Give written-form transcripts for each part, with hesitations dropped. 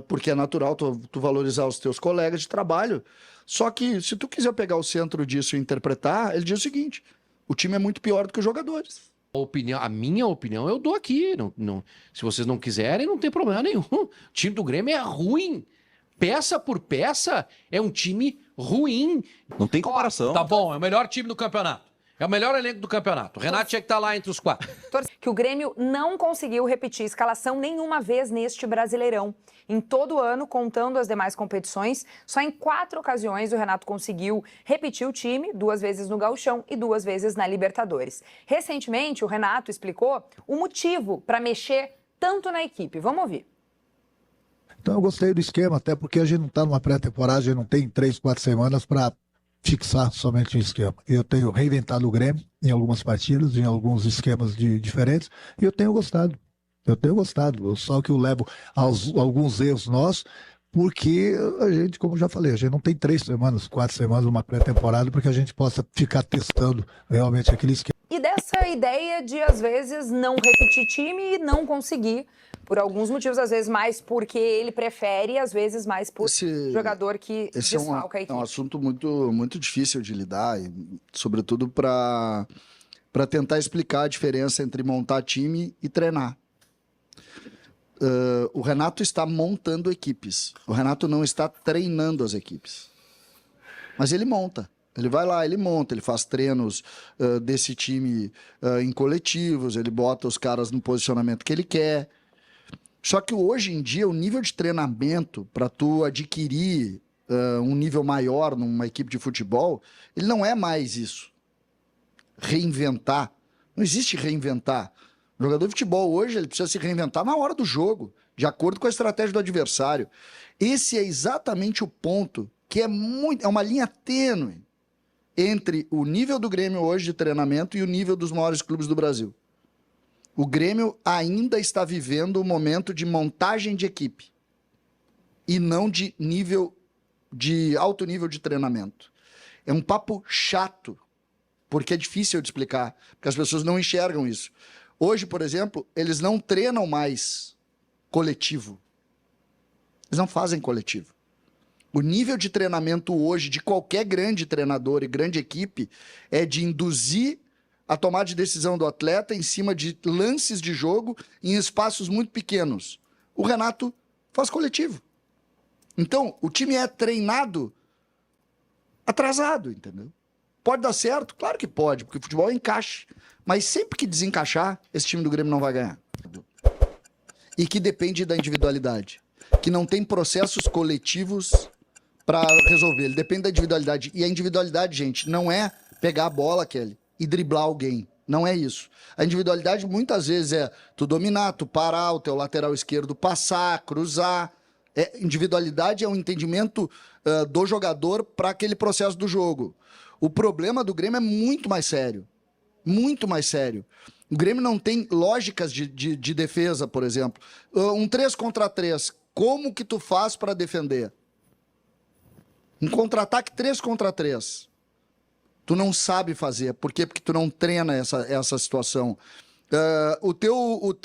porque é natural tu valorizar os teus colegas de trabalho. Só que se tu quiser pegar o centro disso e interpretar, ele diz o seguinte: o time é muito pior do que os jogadores. A minha opinião eu dou aqui. Se vocês não quiserem, não tem problema nenhum. O time do Grêmio é ruim. Peça por peça, é um time ruim. Não tem comparação. Tá bom, é o melhor time do campeonato. É o melhor elenco do campeonato. O Renato tinha que estar lá entre os 4. Que o Grêmio não conseguiu repetir escalação nenhuma vez neste Brasileirão. Em todo o ano, contando as demais competições, só em 4 ocasiões o Renato conseguiu repetir o time, 2 vezes no Gauchão e 2 vezes na Libertadores. Recentemente, o Renato explicou o motivo para mexer tanto na equipe. Vamos ouvir. Então eu gostei do esquema, até porque a gente não está numa pré-temporada, a gente não tem 3, 4 semanas para fixar somente um esquema. Eu tenho reinventado o Grêmio em algumas partidas, em alguns esquemas diferentes, e eu tenho gostado. Só que eu levo alguns erros nossos, porque a gente, como já falei, a gente não tem 3 semanas, 4 semanas, uma pré-temporada, para que a gente possa ficar testando realmente aquele esquema. E dessa ideia de, às vezes, não repetir time e não conseguir, por alguns motivos, às vezes mais porque ele prefere, às vezes mais por jogador que desfalca a equipe. É um assunto muito, muito difícil de lidar, e, sobretudo para tentar explicar a diferença entre montar time e treinar. O Renato está montando equipes. O Renato não está treinando as equipes. Mas ele monta. Ele vai lá, ele monta, ele faz treinos desse time em coletivos, ele bota os caras no posicionamento que ele quer. Só que hoje em dia, o nível de treinamento para tu adquirir um nível maior numa equipe de futebol, ele não é mais isso. Reinventar. Não existe reinventar. O jogador de futebol hoje, ele precisa se reinventar na hora do jogo, de acordo com a estratégia do adversário. Esse é exatamente o ponto, que é uma linha tênue entre o nível do Grêmio hoje de treinamento e o nível dos maiores clubes do Brasil. O Grêmio ainda está vivendo um momento de montagem de equipe e não de alto nível de treinamento. É um papo chato, porque é difícil de explicar, porque as pessoas não enxergam isso. Hoje, por exemplo, eles não treinam mais coletivo. Eles não fazem coletivo. O nível de treinamento hoje de qualquer grande treinador e grande equipe é de induzir a tomada de decisão do atleta em cima de lances de jogo em espaços muito pequenos. O Renato faz coletivo. Então, o time é treinado atrasado, entendeu? Pode dar certo? Claro que pode, porque o futebol é encaixe. Mas sempre que desencaixar, esse time do Grêmio não vai ganhar. E que depende da individualidade. Que não tem processos coletivos para resolver. Ele depende da individualidade. E a individualidade, gente, não é pegar a bola, Kelly, e driblar alguém. Não é isso. A individualidade muitas vezes é tu dominar, tu parar, o teu lateral esquerdo passar, cruzar. Individualidade é um entendimento do jogador para aquele processo do jogo. O problema do Grêmio é muito mais sério. Muito mais sério. O Grêmio não tem lógicas de defesa, por exemplo. Um 3 contra 3. Como que tu faz para defender? Um contra-ataque 3 contra 3. Tu não sabe fazer. Por quê? Porque tu não treina essa situação. O teu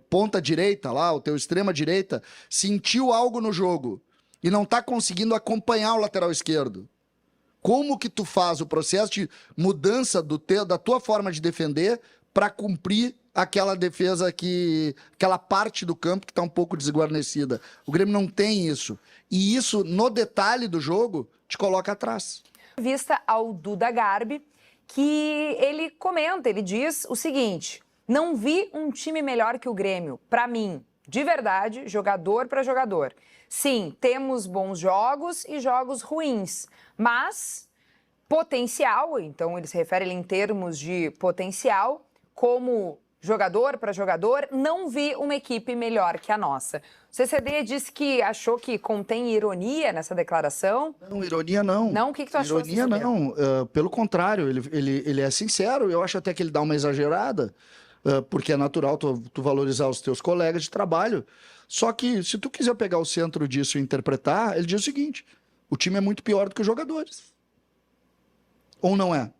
ponta direita lá, o teu extrema direita, sentiu algo no jogo e não está conseguindo acompanhar o lateral esquerdo. Como que tu faz o processo de mudança da tua forma de defender para cumprir aquela defesa aquela parte do campo que está um pouco desguarnecida? O Grêmio não tem isso. E isso, no detalhe do jogo, te coloca atrás. Vista ao Duda Garbi, que ele comenta, ele diz o seguinte: não vi um time melhor que o Grêmio, para mim, de verdade, jogador para jogador. Sim, temos bons jogos e jogos ruins, mas potencial, então ele se refere em termos de potencial, como jogador para jogador, não vi uma equipe melhor que a nossa. O CCD disse que achou que contém ironia nessa declaração. Não, ironia não. Não? O que tu achou? Ironia não. Pelo contrário, ele é sincero. Eu acho até que ele dá uma exagerada, porque é natural tu valorizar os teus colegas de trabalho. Só que, se tu quiser pegar o centro disso e interpretar, ele diz o seguinte: o time é muito pior do que os jogadores. Ou não é?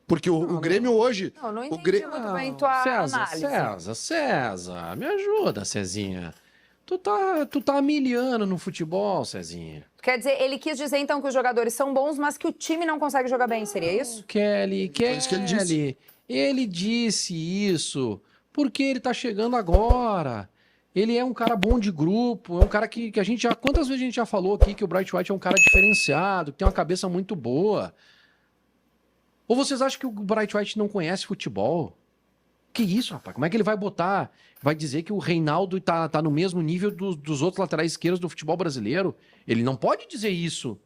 Porque o Grêmio hoje... Não entendi muito bem tua análise. César, me ajuda, Cezinha. Tu tá milhando no futebol, Cezinha. Quer dizer, ele quis dizer então que os jogadores são bons, mas que o time não consegue jogar bem, seria isso? Kelly, isso que ele disse. Ele disse isso porque ele tá chegando agora. Ele é um cara bom de grupo, é um cara que a gente já... Quantas vezes a gente já falou aqui que o Bright White é um cara diferenciado, que tem uma cabeça muito boa? Ou vocês acham que o Bright White não conhece futebol? Que isso, rapaz? Como é que ele vai botar... Vai dizer que o Reinaldo tá no mesmo nível dos outros laterais esquerdos do futebol brasileiro? Ele não pode dizer isso.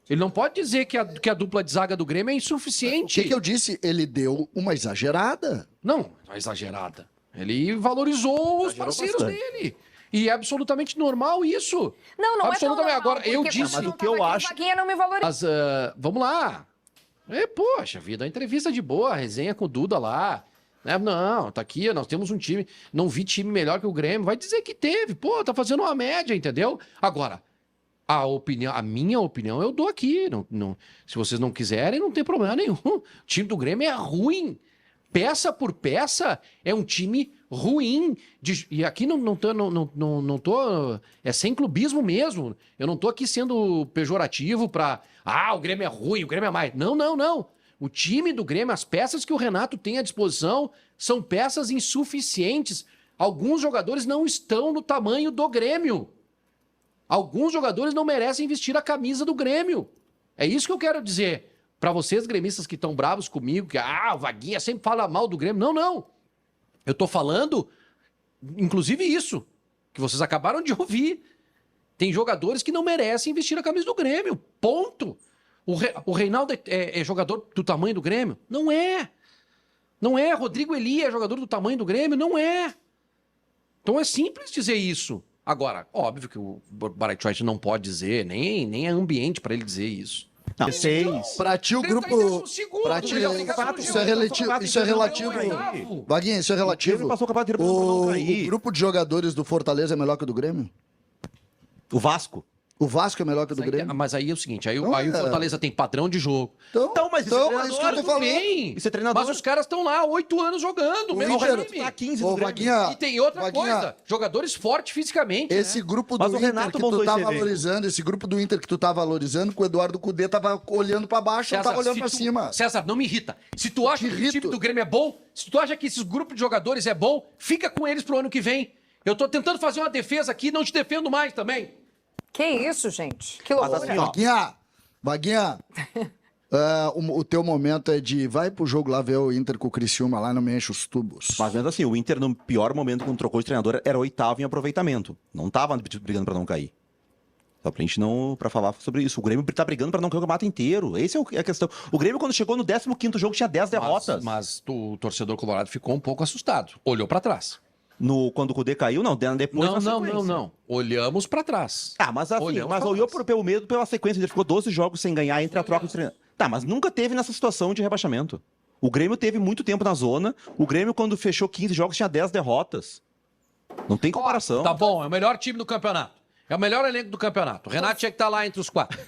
Ele não pode dizer que a dupla de zaga do Grêmio é insuficiente. O que eu disse? Ele deu uma exagerada. Não é exagerada. Ele valorizou os parceiros dele. E é absolutamente normal isso. Não absolutamente. é tão normal, Agora, eu porque disse... quando Mas o que eu acho- O Vaguinha não me valoriza. Mas, vamos lá. Poxa vida, a entrevista de boa, a resenha com o Duda lá. Não, tá aqui, nós temos um time. Não vi time melhor que o Grêmio. Vai dizer que teve. Pô, tá fazendo uma média, entendeu? Agora, a minha opinião eu dou aqui. Se vocês não quiserem, não tem problema nenhum. O time do Grêmio é ruim. Peça por peça, é um time ruim. E aqui não tô. É sem clubismo mesmo. Eu não tô aqui sendo pejorativo pra. O Grêmio é ruim, o Grêmio é mais. Não. O time do Grêmio, as peças que o Renato tem à disposição, são peças insuficientes. Alguns jogadores não estão no tamanho do Grêmio. Alguns jogadores não merecem vestir a camisa do Grêmio. É isso que eu quero dizer. Para vocês, gremistas que estão bravos comigo, que o Vaguinha sempre fala mal do Grêmio. Não. Eu tô falando, inclusive isso, que vocês acabaram de ouvir. Tem jogadores que não merecem vestir a camisa do Grêmio. Ponto. O Reinaldo é jogador do tamanho do Grêmio? Não é. Não é. Rodrigo Eli é jogador do tamanho do Grêmio? Não é. Então é simples dizer isso. Agora, óbvio que o Bright White não pode dizer, nem é ambiente para ele dizer isso. Não, 6. Pra ti o grupo... Pra ti, isso é relativo. Vaguinha, isso é relativo. Passou o campeonato inteiro pra não O cair. grupo de jogadores do Fortaleza é melhor que o do Grêmio? O Vasco. O Vasco é melhor que o do Grêmio? Mas aí é o seguinte, aí o Não, Fortaleza tem padrão de jogo. Então, mas isso é é isso que eu tô Tudo falando. bem, Isso é treinador. mas os caras estão lá há 8 anos jogando, O mesmo Inter time. tá 15 Ô, do Grêmio. Vaguinha, E tem outra Vaguinha, coisa, jogadores fortes fisicamente, esse né? grupo do Mas o Inter Renato que tu montou tá esse elenco. valorizando, esse grupo do Inter que tu tá valorizando, que o Eduardo Cudê tava olhando pra baixo, não tava olhando pra cima. César, não me irrita. Se tu acha que o irrito. time do Grêmio é bom, se tu acha que esses grupos de jogadores é bom, fica com eles pro ano que vem. Eu tô tentando fazer uma defesa aqui, não te defendo mais também. Que isso, gente? Que Mas loucura. assim, ó, Vaguinha, o teu momento é de vai pro jogo lá ver o Inter com o Criciúma lá, não me enche os tubos. Mas mesmo assim, o Inter, no pior momento, quando trocou de treinador, era 8º em aproveitamento. Não tava brigando pra não cair. Só pra gente não... Pra falar sobre isso. O Grêmio tá brigando pra não cair o campeonato inteiro. Essa é a questão. O Grêmio, quando chegou no 15º jogo, tinha 10 derrotas. Mas o torcedor colorado ficou um pouco assustado. Olhou pra trás. Quando o Cudê caiu, não. Depois na sequência. Não. Olhamos pra trás. Mas assim, Olhamos mas pra olhou trás. pelo medo, pela sequência. Ele ficou 12 jogos sem ganhar entre a troca de treinador. Mas nunca teve nessa situação de rebaixamento. O Grêmio teve muito tempo na zona. O Grêmio, quando fechou 15 jogos, tinha 10 derrotas. Não tem comparação. Tá bom, é o melhor time do campeonato. É o melhor elenco do campeonato. O Renato tinha que estar lá entre os 4.